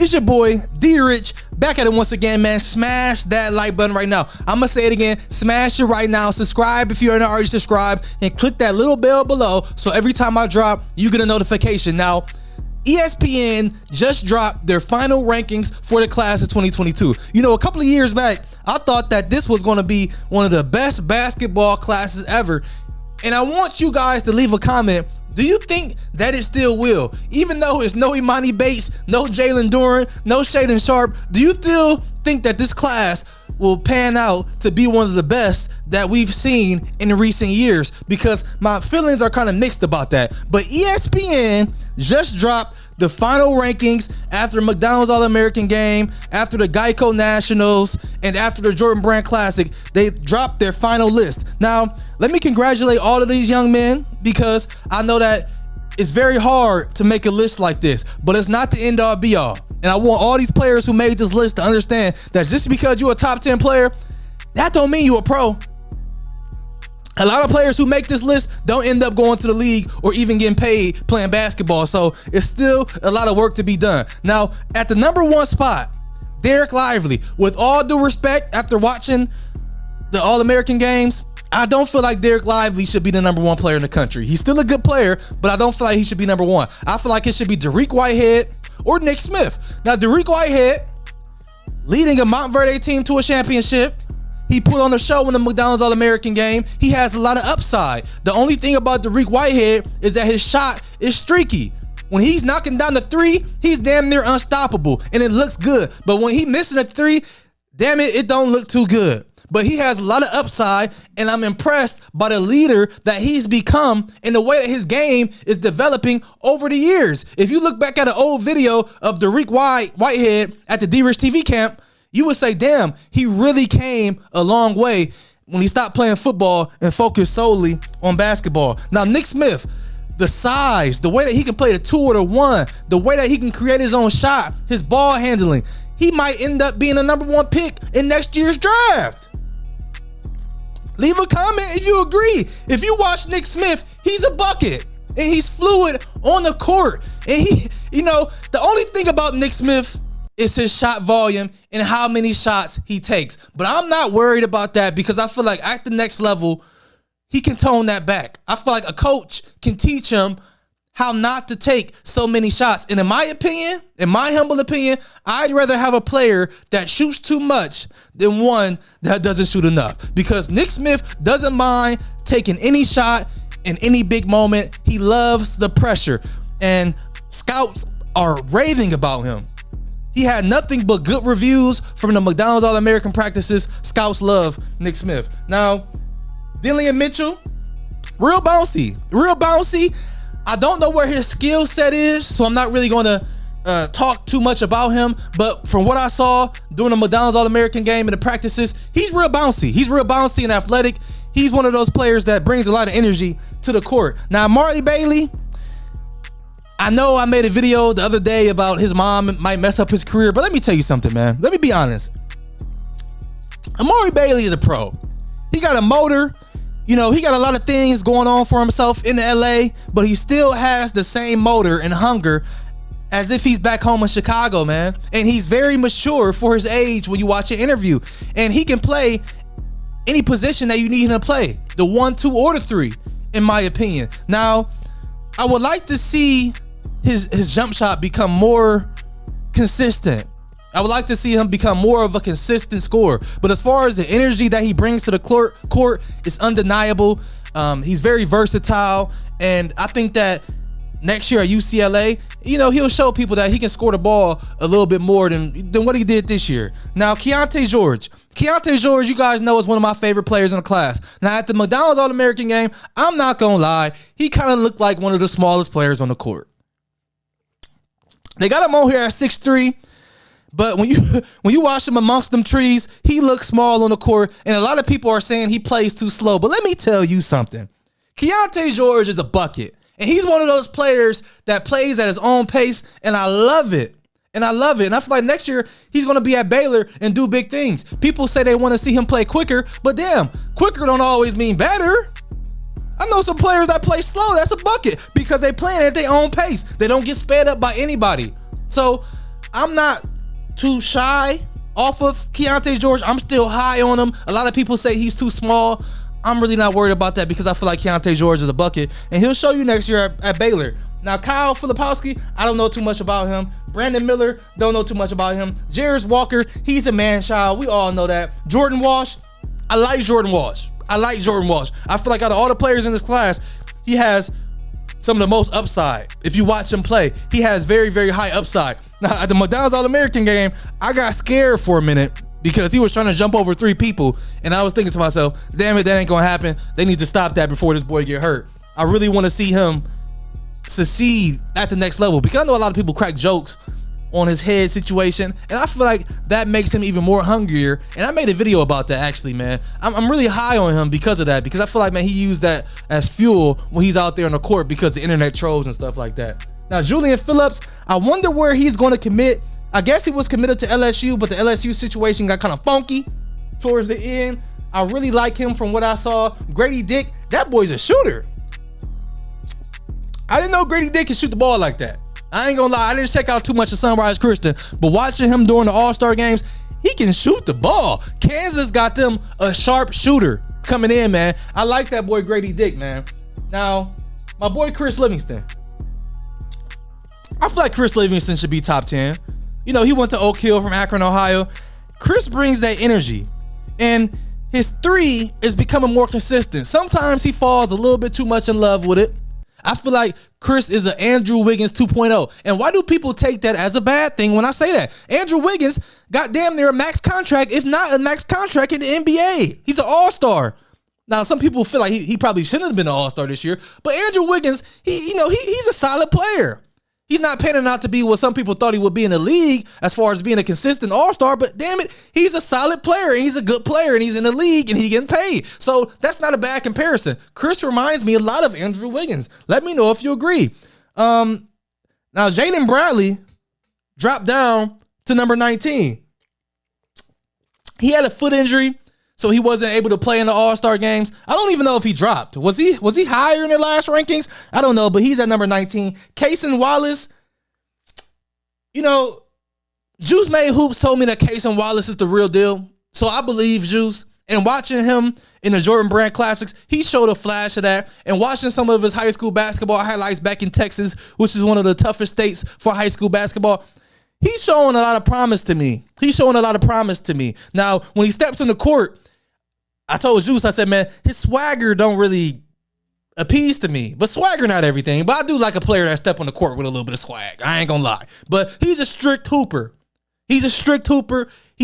It's your boy, D-Rich, back at it once again, man. Smash that like button right now. I'm gonna say it again, smash it right now. Subscribe if you're not already subscribed, and click that little bell below so every time I drop, you get a notification. Now, ESPN just dropped their final rankings for the class of 2022. You know, a couple of years back, I thought that this was gonna be one of the best basketball classes ever. And I want you guys to leave a comment. Do you think that it still will? Even though it's no Imani Bates, no Jalen Duren, no Shaedon Sharpe, do you still think that this class will pan out to be one of the best that we've seen in recent years? Because my feelings are kind of mixed about that. But ESPN just dropped the final rankings after the McDonald's All-American game, after the Geico Nationals, and after the Jordan Brand Classic. They dropped their final list. Now, let me congratulate all of these young men, because I know that it's very hard to make a list like this, but it's not the end all be all. And I want all these players who made this list to understand that just because you're a top 10 player, that don't mean you're a pro. A lot of players who make this list don't end up going to the league or even getting paid playing basketball. So it's still a lot of work to be done. Now, at the number 1 spot, Dereck Lively. With all due respect, after watching the All-American games, I don't feel like Dereck Lively should be the number 1 player in the country. He's still a good player, but I don't feel like he should be number 1. I feel like it should be Dariq Whitehead or Nick Smith. Now, Dariq Whitehead, leading a Montverde team to a championship. He put on a show in the McDonald's All-American game. He has a lot of upside. The only thing about Dariq Whitehead is that his shot is streaky. When he's knocking down the 3, he's damn near unstoppable, and it looks good. But when he missing a 3, damn it, it don't look too good. But he has a lot of upside, and I'm impressed by the leader that he's become and the way that his game is developing over the years. If you look back at an old video of Dariq Whitehead at the D-Rich TV camp, you would say, damn, he really came a long way when he stopped playing football and focused solely on basketball. Now, Nick Smith, the size, the way that he can play the 2 or the 1, the way that he can create his own shot, his ball handling, he might end up being the number 1 pick in next year's draft. Leave a comment if you agree. If you watch Nick Smith, he's a bucket and he's fluid on the court. And he, you know, the only thing about Nick Smith is his shot volume and how many shots he takes. But I'm not worried about that, because I feel like at the next level, he can tone that back. I feel like a coach can teach him how not to take so many shots. And in my opinion, in my humble opinion, I'd rather have a player that shoots too much than one that doesn't shoot enough. Because Nick Smith doesn't mind taking any shot in any big moment. He loves the pressure, and scouts are raving about him. He had nothing but good reviews from the McDonald's All-American practices. Scouts love Nick Smith. Now, Dillian Mitchell, real bouncy, real bouncy. I don't know where his skill set is, so I'm not really going to talk too much about him. But from what I saw during the McDonald's All-American game and the practices, he's real bouncy. He's real bouncy and athletic. He's one of those players that brings a lot of energy to the court. Now, Marty Bailey, I know I made a video the other day about his mom might mess up his career, but let me tell you something, man. Let me be honest. Marty Bailey is a pro. He got a motor. You know, he got a lot of things going on for himself in LA, but he still has the same motor and hunger as if he's back home in Chicago, man. And he's very mature for his age when you watch an interview. And he can play any position that you need him to play. The 1, 2, or the 3, in my opinion. Now, I would like to see his jump shot become more consistent. I would like to see him become more of a consistent scorer. But as far as the energy that he brings to the court, it's undeniable. He's very versatile. And I think that next year at UCLA, you know, he'll show people that he can score the ball a little bit more than what he did this year. Now, Keyonte George, you guys know, is one of my favorite players in the class. Now, at the McDonald's All-American game, I'm not going to lie, he kind of looked like one of the smallest players on the court. They got him on here at 6'3", but when you watch him amongst them trees, he looks small on the court, and a lot of people are saying he plays too slow. But let me tell you something. Keyonte George is a bucket, and he's one of those players that plays at his own pace, and I love it. And I love it. And I feel like next year he's going to be at Baylor and do big things. People say they want to see him play quicker, but damn, quicker don't always mean better. I know some players that play slow. That's a bucket because they playing at their own pace. They don't get sped up by anybody. So I'm not too shy off of Keontae George. I'm still high on him. A lot of people say he's too small. I'm really not worried about that because I feel like Keontae George is a bucket, and he'll show you next year at Baylor. Now, Kyle Filipowski, I don't know too much about him. Brandon Miller, don't know too much about him. Jarris Walker, he's a man-child. We all know that. Jordan Walsh, I like Jordan Walsh. I feel like out of all the players in this class, he has some of the most upside. If you watch him play, he has very, very high upside. Now, at the McDonald's All-American game, I got scared for a minute because he was trying to jump over 3 people, and I was thinking to myself, damn it, that ain't gonna happen. They need to stop that before this boy get hurt. I really want to see him succeed at the next level because I know a lot of people crack jokes on his head situation, and I feel like that makes him even more hungrier. And I made a video about that actually, man. I'm really high on him because of that, because I feel like, man, he used that as fuel when he's out there on the court because the internet trolls and stuff like that. Now, Julian Phillips, I wonder where he's going to commit. I guess he was committed to LSU, but the LSU situation got kind of funky towards the end. I really like him from what I saw. Grady Dick, that boy's a shooter. I didn't know Grady Dick could shoot the ball like that. I ain't gonna lie, I didn't check out too much of Sunrise Christian, but watching him during the All-Star games, he can shoot the ball. Kansas got them a sharp shooter coming in, man. I like that boy Grady Dick, man. Now, my boy Chris Livingston. I feel like Chris Livingston should be top 10. You know, he went to Oak Hill from Akron, Ohio. Chris brings that energy, and his 3 is becoming more consistent. Sometimes he falls a little bit too much in love with it. I feel like Chris is an Andrew Wiggins 2.0. And why do people take that as a bad thing when I say that? Andrew Wiggins got damn near a max contract, if not a max contract in the NBA. He's an all-star. Now, some people feel like he probably shouldn't have been an all-star this year, but Andrew Wiggins, he's a solid player. He's not panning out to be what some people thought he would be in the league as far as being a consistent all-star, but damn it, he's a solid player, and he's a good player, and he's in the league, and he getting paid. So that's not a bad comparison. Chris reminds me a lot of Andrew Wiggins. Let me know if you agree. Now, Jaden Bradley dropped down to number 19. He had a foot injury, so he wasn't able to play in the All-Star games. I don't even know if he dropped. Was he higher in the last rankings? I don't know, but he's at number 19. Cason Wallace, Juice Made Hoops told me that Cason Wallace is the real deal. So I believe Juice. And watching him in the Jordan Brand Classics, he showed a flash of that. And watching some of his high school basketball highlights back in Texas, which is one of the toughest states for high school basketball, he's showing a lot of promise to me. Now, when he steps on the court, I told Juice, I said, man, his swagger don't really appease to me. But swagger not everything. But I do like a player that step on the court with a little bit of swag. I ain't gonna lie. But he's a strict hooper. He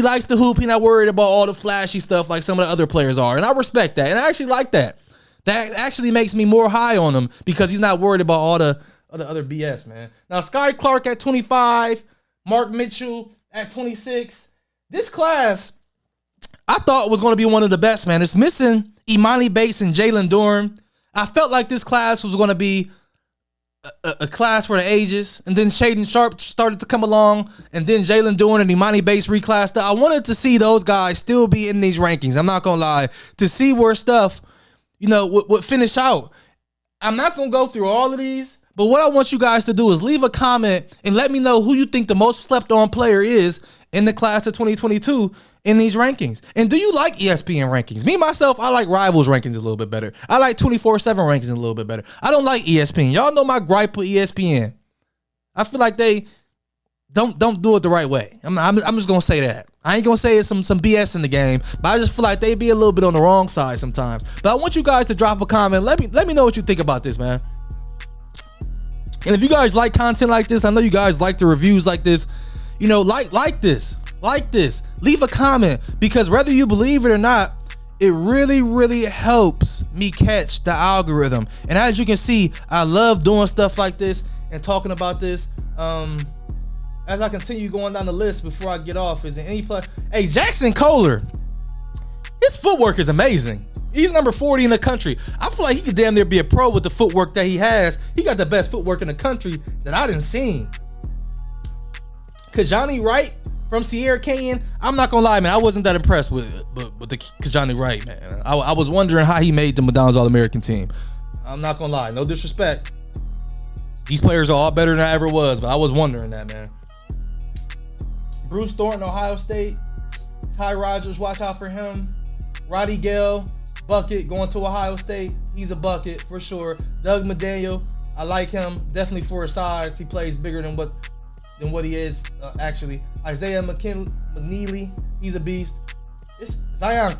likes to hoop. He's not worried about all the flashy stuff like some of the other players are. And I respect that. And I actually like that. That actually makes me more high on him because he's not worried about all the other BS, man. Now, Sky Clark at 25. Mark Mitchell at 26. This class, I thought was going to be one of the best, man. It's missing Imani Bates and Jalen Durham. I felt like this class was going to be a class for the ages, and then Shaden Sharp started to come along, and then Jalen Durham and Imani Bates reclassed. I wanted to see those guys still be in these rankings. I'm not going to lie, to see where stuff, would finish out. I'm not going to go through all of these, but what I want you guys to do is leave a comment and let me know who you think the most slept on player is in the class of 2022 in these rankings. And do you like ESPN rankings? Me, myself, I like Rivals rankings a little bit better. I like 24/7 rankings a little bit better. I don't like ESPN. Y'all know my gripe with ESPN. I feel like they don't do it the right way. I'm just going to say that. I ain't going to say it's some BS in the game, but I just feel like they be a little bit on the wrong side sometimes. But I want you guys to drop a comment. Let me know what you think about this, man. And if you guys like content like this, I know you guys like the reviews like this, like this, leave a comment, because whether you believe it or not, it really, really helps me catch the algorithm. And as you can see, I love doing stuff like this and talking about this. As I continue going down the list before I get off, is there any play? Hey, Jackson Kohler, his footwork is amazing. He's number 40 in the country. I feel like he could damn near be a pro with the footwork that he has. He got the best footwork in the country that I didn't see. Kajani Wright from Sierra Canyon, I'm not gonna lie, man, I wasn't that impressed with the Kajani Wright, man. I was wondering how he made the McDonald's All-American team. I'm not gonna lie, no disrespect. These players are all better than I ever was, but I was wondering that, man. Bruce Thornton, Ohio State. Ty Rogers, watch out for him. Roddy Gale, bucket, going to Ohio State. He's a bucket for sure. Doug McDaniel, I like him. Definitely for his size. He plays bigger than what he is, actually. Isaiah McNeely, he's a beast. It's Zion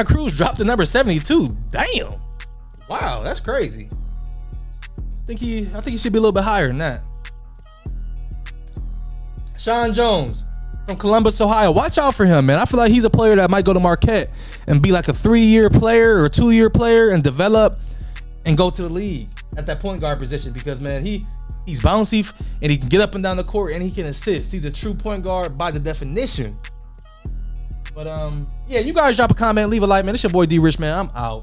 Cruz dropped to number 72. Damn. Wow, that's crazy. I think he should be a little bit higher than that. Sean Jones from Columbus, Ohio. Watch out for him, man. I feel like he's a player that might go to Marquette and be like a 3-year player or a 2-year player and develop and go to the league at that point guard position because, man, he's bouncy and he can get up and down the court and he can assist. He's a true point guard by the definition. But yeah, you guys drop a comment, leave a like, man. It's your boy D Rich, man. I'm out.